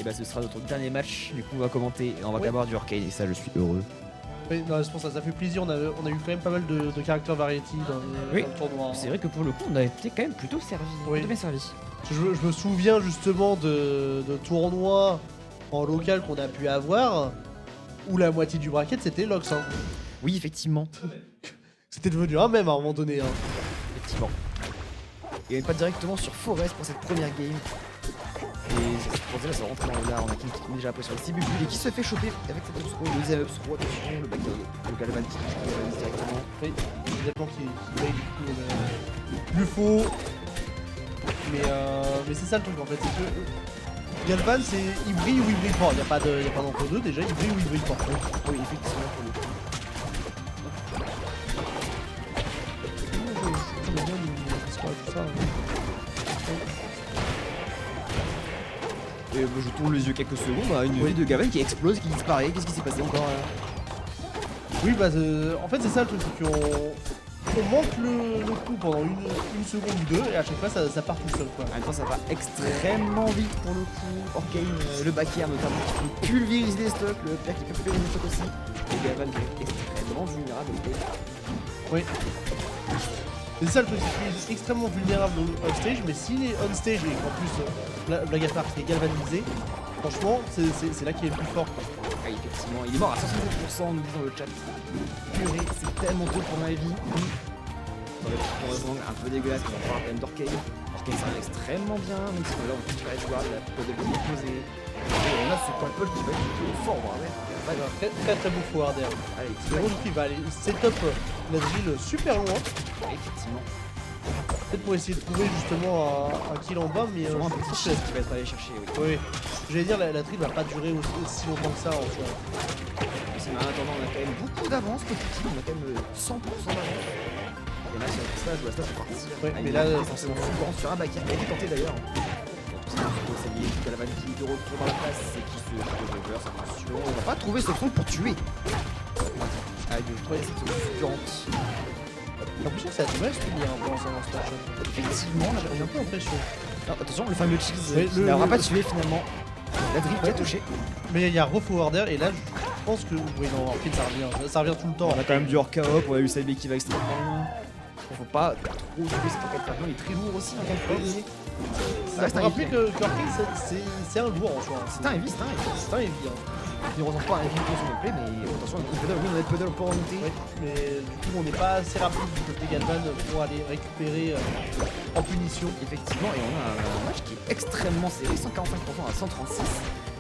Et bah ce sera notre dernier match, du coup on va commenter et on va qu'avoir du arcade et ça je suis heureux. Oui, non, c'est pour ça, ça fait plaisir. On a eu quand même pas mal de caractères variety dans le tournoi. C'est vrai que pour le coup on a été quand même plutôt servi, plutôt bien servi. Je me souviens justement de tournois en local qu'on a pu avoir où la moitié du bracket c'était Lox. Hein. Oui effectivement. C'était devenu un même à un moment donné. Hein. Effectivement. Et on est pas directement sur Forest pour cette première game. Et pour dire, ça rentre dans le lard, on a qui met déjà après sur le Cibubule et qui se fait choper avec cette upthrow, le deuxième upthrow, attention, le Galvan qui réalise directement. Oui, évidemment qui paye du coup le faux. Mais c'est ça le truc en fait, c'est que Galvan c'est il brille ou il brille pas, il n'y a pas d'entre deux déjà, il brille ou il brille pas. Oui, effectivement pour le coup. Et je tourne les yeux quelques secondes, à une vie de Galvan qui explose, qui disparaît. Qu'est-ce qui s'est passé encore là? Oui, bah en fait c'est ça le truc, c'est qu'on manque le coup pendant une seconde ou deux et à chaque fois ça part tout seul quoi. En même temps ça va extrêmement vite pour le coup. Orkane, le back air notamment qui peut pulvériser les stocks, le père qui peut faire une stock aussi. Et Galvan est extrêmement vulnérable. Oui. C'est ça le truc, c'est qu'il est extrêmement vulnérable on stage, mais s'il est on stage et qu'en plus, blague à part, qu'il est galvanisé, franchement, c'est là qu'il est le plus fort. Quoi. Ah, effectivement, il est mort à 67% en nous disant le chat. Purée, c'est tellement tôt pour ma vie. Heureusement, un peu dégueulasse, mais on parle quand même d'Orkane. Orkane ça va extrêmement bien, même si là on peut pas jouer, la peut de bien posée. Et on a ce point pull qui va être plutôt fort, ouais. Très beau forward air. Allez, C'est bon, il va aller setup la drill super loin. effectivement. Peut-être pour essayer de trouver justement un kill en bas, mais un petit chest qui va être allé chercher, oui. Oui, j'allais dire, la drill va pas durer aussi longtemps que ça en soi. Mais en attendant, on a quand même beaucoup d'avance, petit team, on a quand même 100% d'avance. Et là, sur le stage, où la stage est partie. Ouais, mais là, forcément, fulgurant sur un back air, il est tenté d'ailleurs. C'est lié, Galvan qui est de retour dans la place et qui se reverse, attention, on va pas trouver cette option pour tuer. Aïe, je trouvais cette fulgurante. J'ai l'impression que ça a du mal à se finir un peu en stage. Effectivement, J'ai un peu l'impression. attention, le fameux cheese Ouais, qui n'aura pas tué finalement. La drip qui a touché. Mais il y a re-forward air et là, je pense que. Oui, non, en fait, ça revient tout le temps. On a quand même du hors hop, on a eu Saibé qui va extrêmement loin. Faut pas trop jouer cet enquête, il est très lourd aussi en tant que premier. Ça reste un rappeler que Orkane c'est un lourd en soi. C'est un heavy, c'est un heavy. C'est un heavy. Hein. Il ne ressemble pas à un heavy de son gameplay, mais attention, on a des pedals pour remonter. Ouais, mais du coup, on n'est pas assez rapide du côté Galvan pour aller récupérer en punition. Effectivement, et on a un match qui est extrêmement serré, 145% à 136.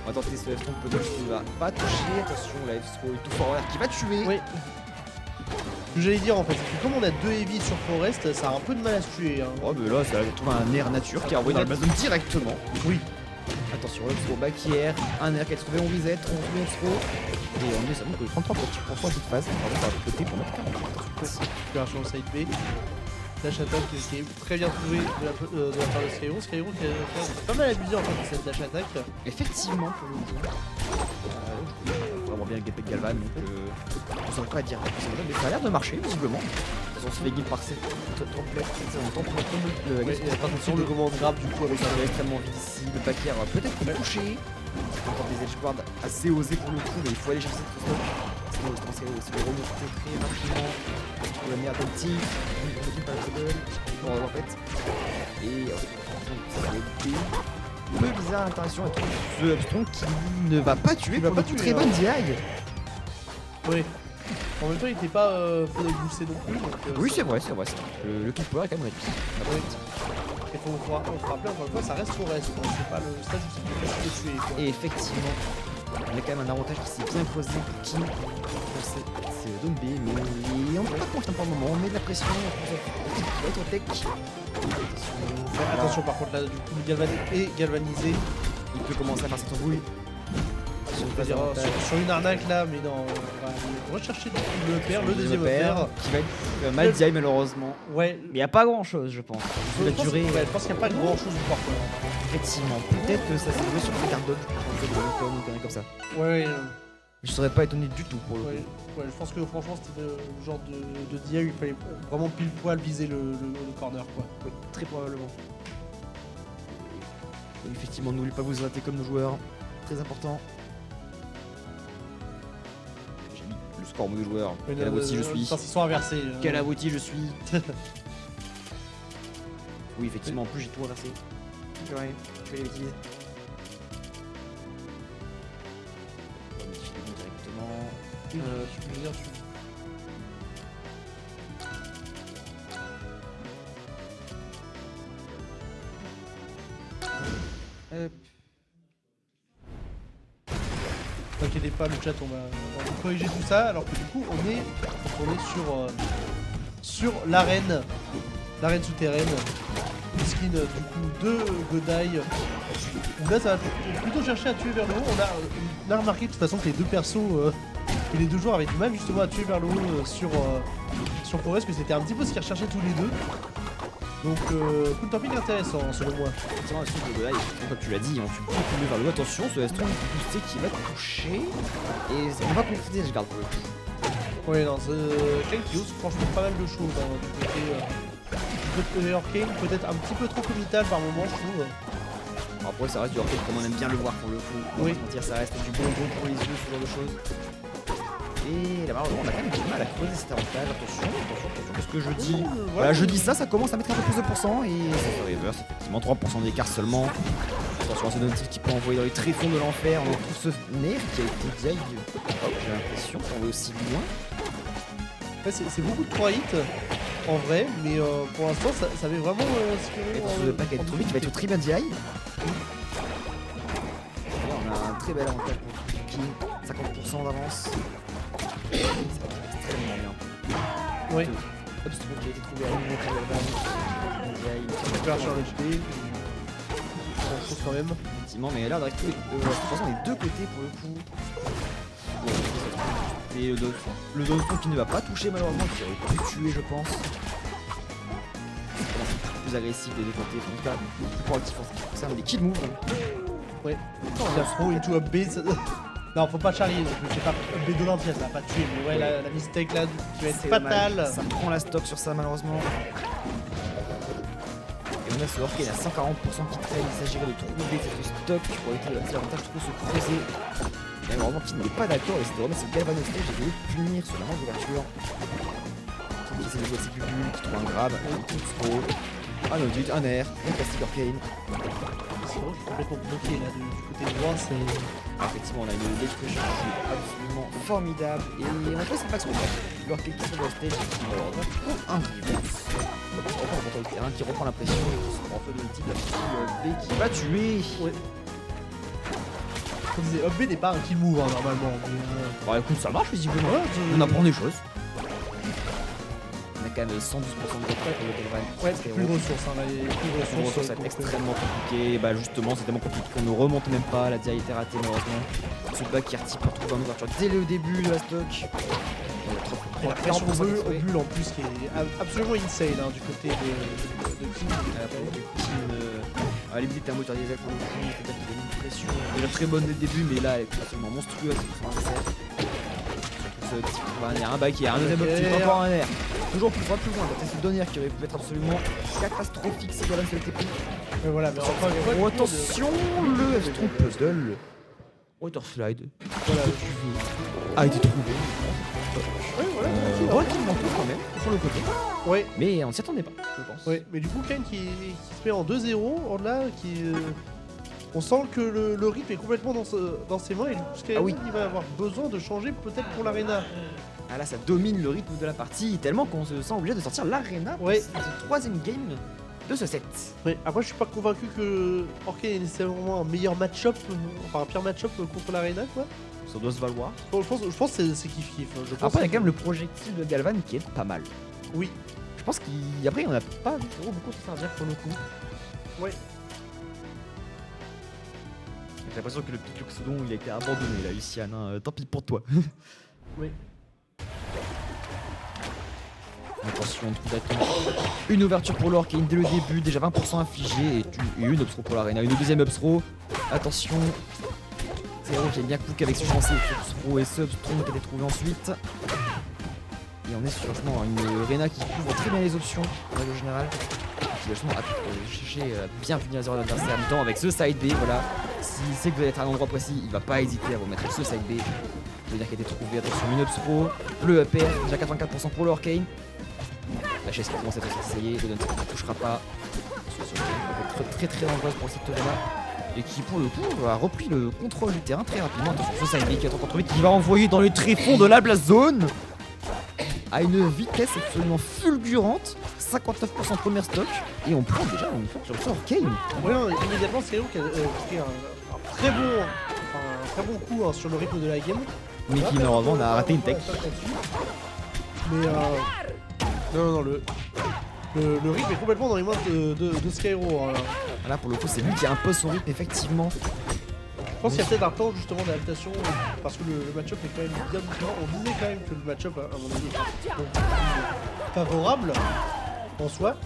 On va tenter ce F-Strong pedal qui ne va pas toucher. Attention, la F-Throw tout forward qui va tuer. Oui. Ce que j'allais dire en fait, c'est que comme on a deux heavy sur Forest, ça a un peu de mal à se tuer. Hein. Oh, mais là, ça trouve un air nature qui a envoyé dans le blast zone directement. Oui. Attention, le throw back hier, un air qui a trouvé on reset, on remet throw. Et on est seulement que 33% à cette phase. Pardon, ça va côté pour mettre 40. Récupération au side B. Dash attack qui est très bien trouvé de la part de Skyro. Skyro qui a pas mal abusé en fait de cette dash attack. Effectivement, pour le coup. Vraiment bien le gameplay de Galvan, donc on ne saurait pas dire. Mais ça a l'air de marcher, visiblement. On se fait guide par cette template, on tente de Attention le commande grab du coup avec ça va extrêmement vite ici. Le paquet va peut-être toucher. Encore des edge guards assez osés pour le coup, mais il faut aller chercher cette stock. Sinon, je pense c'est les remonter très rapidement. On va venir attentif. On va pas le double. En fait. Et ça va être un peu bizarre l'interaction avec ce Upstrong qui ne va pas tuer. Il va pas tuer. tuer, Très bonne DI. Oui. En même temps, il était pas fait boosté non plus. Donc, oui, c'est vrai. Le kill power est quand même réduit. Il faut se rappeler encore une fois, ça reste Forest. C'est pas le stage où c'est plus facile de tuer. Quoi. Et effectivement, on a quand même un avantage qui s'est bien creusé pour qui c'est Dome B, mais on peut pas confier pour le moment, on met de la pression, on va être au tech. Attention par contre là, du coup, le Galvan est galvanisé. Il peut commencer à faire cette embrouille. Sur une arnaque là, mais non, on va rechercher le père, le deuxième père. Qui va être mal DI malheureusement. Ouais. Mais il n'y a pas grand chose, je pense. Je pense qu'il n'y a pas grand chose du parcours. Effectivement, peut-être que ça s'est joué sur le card dodge, ou une connerie comme ça. Ouais. Je serais pas étonné du tout pour le coup. Ouais, je pense que franchement c'était le genre de DI où il fallait vraiment pile poil viser le corner quoi. Oui, très probablement. Et effectivement, n'oubliez pas vous arrêter comme nos joueurs. très important. J'ai mis le score mauvais joueur. Quel abruti je suis. Ils sont inversés. Quel abruti je suis. Oui, effectivement, en plus j'ai tout inversé. C'est vrai, je fais les bêtises. On va modifier les mots directement. Je veux dire, Hop. T'inquiétez pas, le chat, on va corriger tout ça. Alors que du coup, on est sur l'arène souterraine. Le skin du coup de Godai. Donc là, ça va plutôt chercher à tuer vers le haut. On a remarqué de toute façon que les deux persos et les deux joueurs avaient du mal justement à tuer vers le haut sur Forest, que c'était un petit peu ce qu'ils recherchaient tous les deux. Donc, coup de camping intéressant selon moi. Effectivement, le truc de Godai, comme tu l'as dit, on tue beaucoup mieux vers le haut. Attention, ce Astron boosté qui va toucher. Et on va concrétiser, je garde pour le coup. Ouais, non, c'est quelqu'un qui ose franchement pas mal de choses hein, du côté Hurricane, peut-être un petit peu trop comital par moment, je trouve. Bon, après, ça reste du Hurricane comme on aime bien le voir pour le coup. On va Oui. pas se mentir, ça reste du bonbon pour les yeux, ce genre de choses. Et là, malheureusement, on a quand même du mal à creuser cet avantage. Attention, qu'est-ce que je dis? Voilà, je dis ça commence à mettre un peu plus de pourcent et ça fait reverse, effectivement 3% d'écart seulement. Attention à ce notif qui peut envoyer dans les tréfonds de l'enfer. On retrouve ce nerf qui a été dive. J'ai l'impression qu'on va aussi loin. Ouais, c'est beaucoup de 3 hits en vrai, mais pour l'instant ça avait vraiment Et pour ce paquet de trucs qui va être très bien DI. Là, on a un très bel avantage pour King, 50% d'avance. C'est extrêmement bien. Oui, Hop, ce truc qui a été trouvé à l'union pour DI. super sur l'HP. Grand chose quand même. Effectivement, mais là on arrive tous les, de toute façon, les deux côtés pour le coup. Et le Dodson qui ne va pas toucher malheureusement, qui aurait pu tuer je pense. Plus agressif des deux côtés, en tout cas plus proactif en ce qui concerne les kill moves. Ouais. Il throw into up B. Non, faut pas charrier, c'est pas up B de l'entière, ça va pas tuer, mais ouais, la mistake là qui va être fatale. Ça prend la stock sur ça malheureusement. Et on a ce Hurricane à 140% qui traîne, il s'agirait de trouver cette stock pour éviter l'avantage de se creuser. Et malheureusement qui n'est pas d'accord, et c'est de remettre ce Galvan au stage et de le punir sur la manche d'ouverture. Qui essaie de jouer ses bulles, qui trouve un grab, un coup de throw, un audit, un air, un classique Hurricane. C'est vrai, je suis complètement bloqué là du côté droit, c'est. Ah, effectivement, on a une expression qui est absolument formidable. Et on a c'est Max Rocket. L'Hurricane qui sort de la stage et qui malheureusement trouve un reverse. Qui reprend la pression et qui se prend en feu de type la petite B qui va tuer. Ouais. Comme je disais, up B n'est pas un kill move hein, normalement. Mais, Bah écoute, ça marche visiblement. ouais, On apprend des choses. On a quand même 112% de retraite pour le Galvan. ouais, plus de ressources, hein, là, il y a plus de Pour ressources. ça va être extrêmement compliqué. Bah justement, c'est tellement compliqué qu'on ne remonte même pas. La DI a été ratée malheureusement. Ce bug qui retire pour trouver une ouverture dès le début de la stock. Et la pression au bulle en plus qui est absolument insane hein, du côté de King. À la limite, un moteur diesel pour le coup, c'est-à-dire qu'il a une pression déjà très bonne dès le début, mais là elle est absolument monstrueuse sur son adversaire. Ce petit coup, un air, un back, un deuxième optique, encore un air. Toujours plus loin, c'est ce Donner qui aurait pu être absolument catastrophique si Golan se l'était pris. Mais voilà, mais enfin, Oh, attention, le Strong Puzzle. Water Slide. voilà. A été trouvé. Ouais, voilà. Relativement tôt quand même, sur le côté. Ouais, Mais on s'y attendait pas, je pense. ouais, mais du coup, Kane qui se met en 2-0, là, qui. On sent que le rythme est complètement dans ses mains et jusqu'à Ah oui. il va avoir besoin de changer peut-être pour l'arena. Ah là, ça domine le rythme de la partie tellement qu'on se sent obligé de sortir l'arena pour Ouais. ce troisième game de ce set. Ouais, après, je suis pas convaincu que Hurricane est nécessairement un meilleur match-up, enfin un pire match-up contre l'arena, quoi. Ça doit se valoir. Je pense que c'est kiff-kiff. Hein. Je pense Après, il y a que- quand même le projectile de Galvan qui est pas mal. Oui, Je pense qu'après, on n'a pas vu beaucoup se servir pour le coup. ouais. J'ai l'impression que le Picloxodon il a été abandonné là, Lucian. Hein. Tant pis pour toi. Oui. Attention, on trouve directement une ouverture pour l'Hurricane dès le début, déjà 20% infligé et une upthrow pour l'arena, une deuxième upthrow. Attention, c'est Hero qui a bien cook avec ce lancé, upthrow et ce upthrow qui a été trouvé ensuite. Et on est sur justement une arena qui couvre très bien les options en règle générale. Qui va justement chercher à bien finir les erreurs de l'adversaire en même temps avec ce side B, voilà. S'il sait que vous allez être à un endroit précis, il va pas hésiter à vous mettre ce side B. Ça veut dire qu'il a été trouvé, attention, une ups throw, le up air, déjà 84% pour le Arcane. La chaise qui commence à être essayée, le Dante ne touchera pas. Très très dangereuse pour cette là et qui pour le coup a repris le contrôle du terrain très rapidement. Attention, ce side B qui est encore trop vite, qui va envoyer dans les tréfonds de la blast zone à une vitesse absolument fulgurante. 59% premier stock et on prend déjà une fois sur le sort Arcane. Ouais, non, immédiatement, c'est qui a fait un très bon coup hein, sur le rythme de la game. Mais qui malheureusement a raté une tech. Mais non, le rythme est complètement dans les mains de Skyro. Hein, là. Là pour le coup c'est lui qui impose son rythme effectivement. Je pense qu'il y a peut-être un temps justement d'adaptation parce que le match-up est quand même bien différent. On disait quand même que le match-up à mon avis est favorable en soi.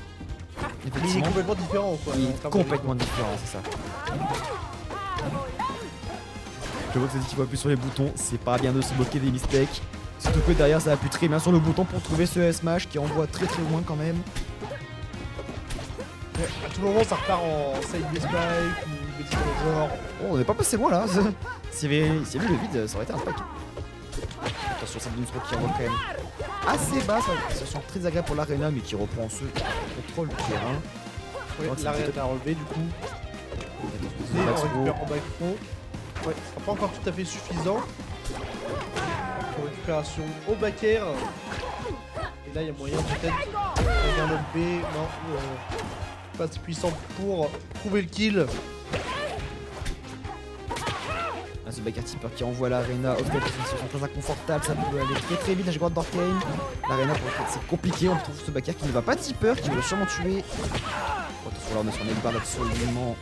Mais il est complètement différent quoi. Il est complètement différent, c'est ça. Je vois que ça dit qu'il voit plus sur les boutons, c'est pas bien de se bloquer des mistakes. Surtout que derrière ça appuie très bien sur le bouton pour trouver ce smash qui envoie très très loin quand même. Ouais, à tout moment ça repart en side B spike ou des petits genre. Oh, on n'est pas passé loin là. S'il y avait eu le vide, ça aurait été un spike. Attention, cette douce qui envoie quand même assez bas, ça sent très agréable pour l'arena mais qui reprend ce contrôle du terrain. Ouais, l'arena est à relever du coup. Et on récupère en back front. Ouais, ce sera pas encore tout à fait suffisant. Pour récupération au back air. Et là il y a moyen peut-être avec un up B, non, pas assez puissant pour trouver le kill. Là, ce backer tipper qui envoie l'arena, obstacle qui se sent très inconfortable, ça peut aller très très vite, la droite d'Arcane. L'arena pour le c'est compliqué, on trouve ce backer qui ne va pas tipper, qui va sûrement tuer. Attention là on est sur une barre absolument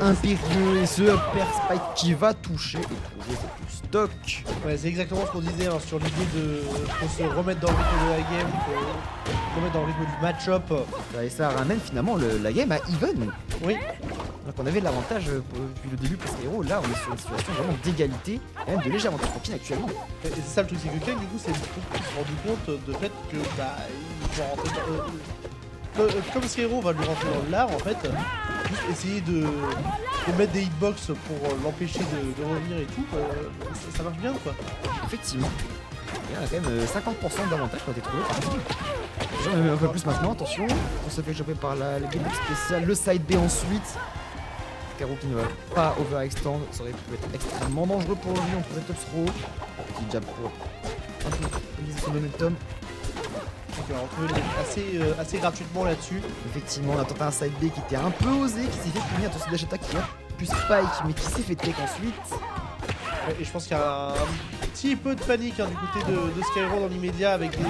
impérieux et ce upper spike qui va toucher et trouver c'est plus stock. Ouais c'est exactement ce qu'on disait hein, sur l'idée de faut se remettre dans le rythme de la game, faut se remettre dans le rythme du match-up. Et ça ramène finalement la game à even. Oui. Donc on avait l'avantage depuis le début pour Skyro, là on est sur une situation vraiment d'égalité, et même de léger avantage pour Kin actuellement. Et c'est ça le truc, c'est que Ken du coup s'est rendu compte de fait que bah il faut rentrer comme Skyro va lui rentrer dans l'art en fait, juste essayer de mettre des hitbox pour l'empêcher de revenir et tout, ça marche bien quoi. Effectivement. Et on a quand même 50% d'avantage qui ont été trouvés par contre. J'en ai un peu plus maintenant, attention. On se fait choper par la game spéciale, le side B ensuite. Skyro qui ne va pas overextend, ça aurait pu être extrêmement dangereux pour lui, on trouve cette up throw. Petit jab pour un peu utiliser son momentum. Donc on a retrouvé assez gratuitement là-dessus. Effectivement, on a tenté un side B qui était un peu osé, qui s'est fait punir, attention dash attack qui a plus spike, mais qui s'est fait take ensuite. Ouais, et je pense qu'il y a un petit peu de panique hein, du côté de Skyro dans l'immédiat avec des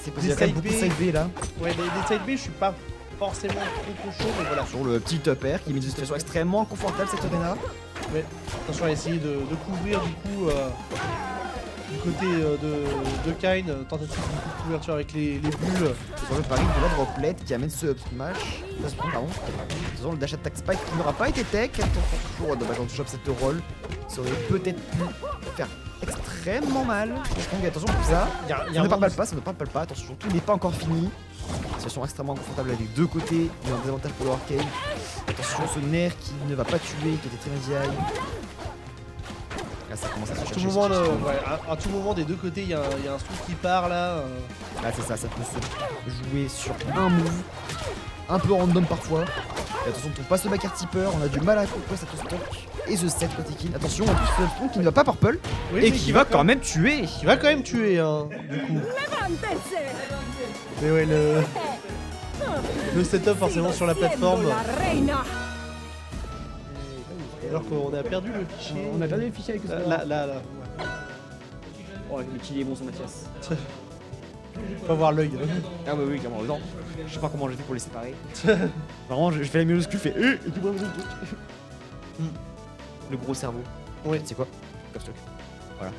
c'est possible, il y a beaucoup de side B là. Ouais, des side B, je suis pas forcément trop chaud, mais voilà. Sur le petit up air qui met une situation extrêmement confortable cette arena. Ouais, attention à essayer de couvrir du coup du côté de Kain, tentative de couverture avec les bulles. Sur le pari de la droplet qui amène ce up smash. Pardon. Disons le dash attack spike qui n'aura pas été tech. Toujours dommage on touche up cette roll. Ça aurait peut-être pu faire extrêmement mal. Donc attention pour ça. Ça ne parle pas, ça ne parle pas. Attention, tout n'est pas encore fini. Situation extrêmement confortable avec deux côtés. Il y a un désavantage pour le Arcane. Attention ce nerf qui ne va pas tuer, qui était très médiaille. Là ça commence à se chercher. À tout moment des deux côtés il y a un switch qui part là. Là c'est ça, ça peut se jouer sur un move. Un peu random parfois. Et attention, on trouve pas ce backer tipper, on a du mal à couper cette stock. Et ce set côté Kin. Attention, en plus ce stock qui ne va pas purple. Oui, et qui va quand même tuer. Qui va quand même tuer hein, du coup. Mais ouais le setup forcément sur la plateforme. Alors qu'on a perdu le fichier. On a perdu le fichier avec ça. Là. Oh, le kill est bon, son Mathias. Faut avoir l'œil. Ah, bah oui, clairement. Non, je sais pas comment j'ai fait pour les séparer. Vraiment, je fais la minuscule, je fais et tu vois le truc. Le gros cerveau. Ouais. C'est quoi? Stock. Voilà.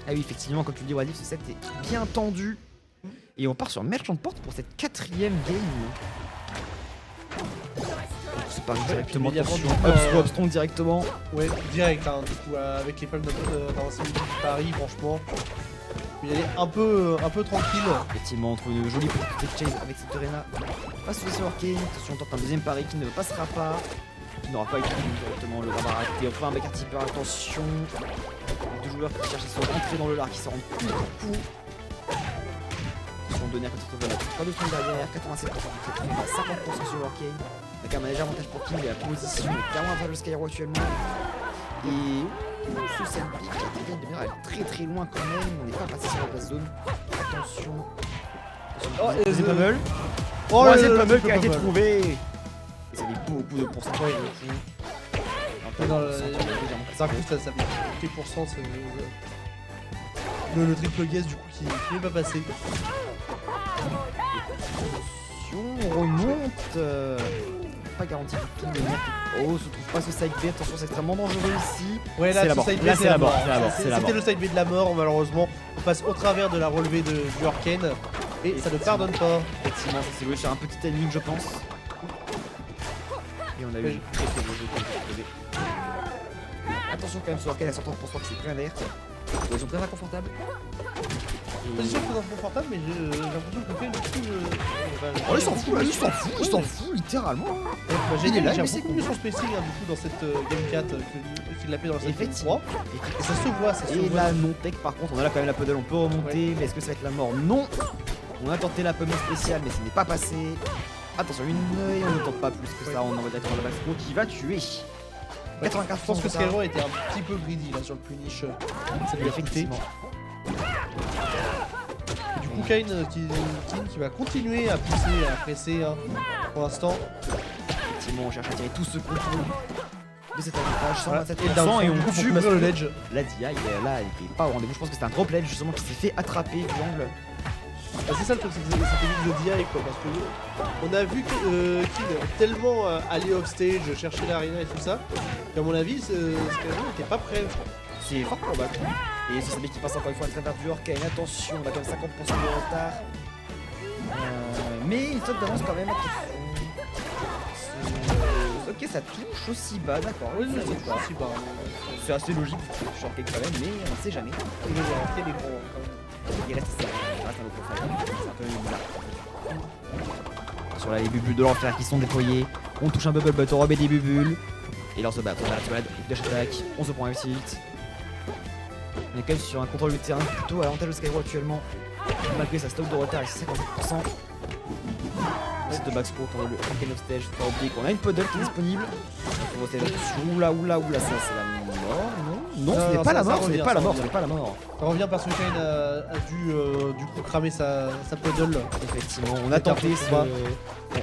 Ah oui, effectivement, comme tu le dis, Wadif, ce set est bien tendu. Et on part sur Merchant Port pour cette 4ème game. C'est pas directement attention, upstrong directement. Ouais, direct hein, du coup avec les palmes de Paris, franchement. Il y aller un peu tranquille. Effectivement, on trouve une jolie petite chase avec cette arena. Face au Arcane, attention, on tente un deuxième pari qui ne passera pas. qui n'aura pas été directement le grave arrêté. Enfin, un backer tipper, attention. Deux joueurs qui cherchent à se rentrer dans le lard, qui se rendent coup pour coup. Attention, donner à côté de la 3 de son derrière, 87% à 50% sur Arcane. On a quand même un léger avantage pour King et la position est clairement avantage de Skyro actuellement. Et ce Sandpick qui vient de devenir très très loin quand même. On n'est pas passé sur la base zone. Attention. Oh, Deuxième pummel. Oh, Troisième le pummel qui a triple été pummel. trouvé. Et ça fait beaucoup de pourcentage. Ouais, dans le- Ça coup, ça fait 50%, c'est le triple guess du coup qui n'est pas passé. Attention, on remonte. Pas garanti du tout. Le mec. Oh, se trouve pas ce side B. Attention, c'est extrêmement dangereux ici. Ouais, là, C'est la ce mort. side B, Là, c'est c'est la la mort. mort. C'est la mort. C'est la C'était mort. le side B de la mort, malheureusement. On passe au travers de la relevée du Hurricane. Et ça ne pardonne pas. Effectivement, ça s'est joué sur un petit timing, je pense. Et on a eu Oui. très très beau jeu qui a été trouvé. Attention quand même sur Arcane à 60% que c'est plein d'air. Ils sont très inconfortables. Position très inconfortable, mais j'ai l'impression qu'on fait Oh, il s'en fout, là, il s'en fout littéralement. Bah, Il est j'ai là, j'ai mais c'est beaucoup mieux son spacing hein, du coup dans cette Game 4 qu'il l'a fait dans la Game 3. Et ça se voit, ça se Et voit. la non-tech par contre, on a là quand même la puddle, on peut remonter, mais est-ce que ça va être la mort? Non. On a tenté la pummel spéciale, mais ce n'est pas passé. Attention, une et on ne tente pas plus que ça, on envoie directement la Maximo qui va tuer. 95%. Je pense que Skyro était un petit peu greedy là sur le punish. Ça lui a affecté. Effectivement. Du coup, Kane qui va continuer à pousser, à presser hein, pour l'instant. Effectivement, on cherche à tirer tout ce contrôle de cet avantage, Voilà. 127% Et le down et on du coup, pour tue couvrir le parce que ledge. la DI là elle était pas au rendez-vous. Je pense que c'était un drop ledge justement qui s'est fait attraper du angle. Bah, c'est ça le truc, c'est que ça fait vite le DI quoi, parce que on a vu que King tellement aller off stage, chercher l'arena et tout ça, qu'à mon avis, Skyro n'était pas prêt. C'est fort probable. Et c'est celui qui passe encore une fois à travers du Hurricane. Attention, on a quand même 50% de retard. Mais il saute d'avance quand même, attention. Ok, ça touche aussi bas, d'accord. Oui, Ça, c'est pas- aussi bas. c'est assez logique, je suis Hurricane quand même, mais on ne sait jamais. Il va rentrer des gros quand même. Il reste ça, il reste un low profile. C'est un peu bizarre. Sur là, les bubules de l'enfer qui sont déployés. On touche un bubble butt, on remet des bubules. Et lance le bat, on arrête le bat, dash attack, 11 points réussite. On est quand même sur un contrôle du terrain plutôt à l'avantage de Skyro actuellement. Malgré sa stock de retard et 57%. C'est de backsport pour le Arcane of Stage. Faut pas oublier qu'on a une puddle qui est disponible. Oula, ça c'est la mort. Non, ce n'est pas la mort, ce n'est pas la mort, ce n'est pas la mort. Ça revient parce que Kane a dû du coup cramer sa puddle. Effectivement, on a tenté ce...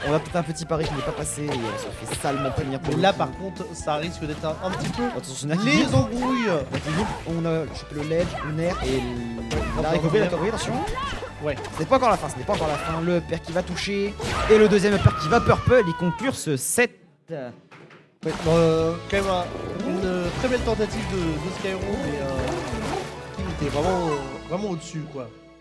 On a peut-être un petit pari qui n'est pas passé et on se fait salement punir pour Mais le là coup. par contre, ça risque d'être un petit peu Attention, Naki les embrouilles. on a chopé le ledge, le nerf et la Encore recovery, le la recovery, attention. Ouais. Ce n'est pas encore la fin, ce n'est pas encore la fin. Le upper qui va toucher et le deuxième upper qui va purple et conclure ce set. Ouais, quand même une très belle tentative de Skyro, mais King était vraiment au-dessus quoi.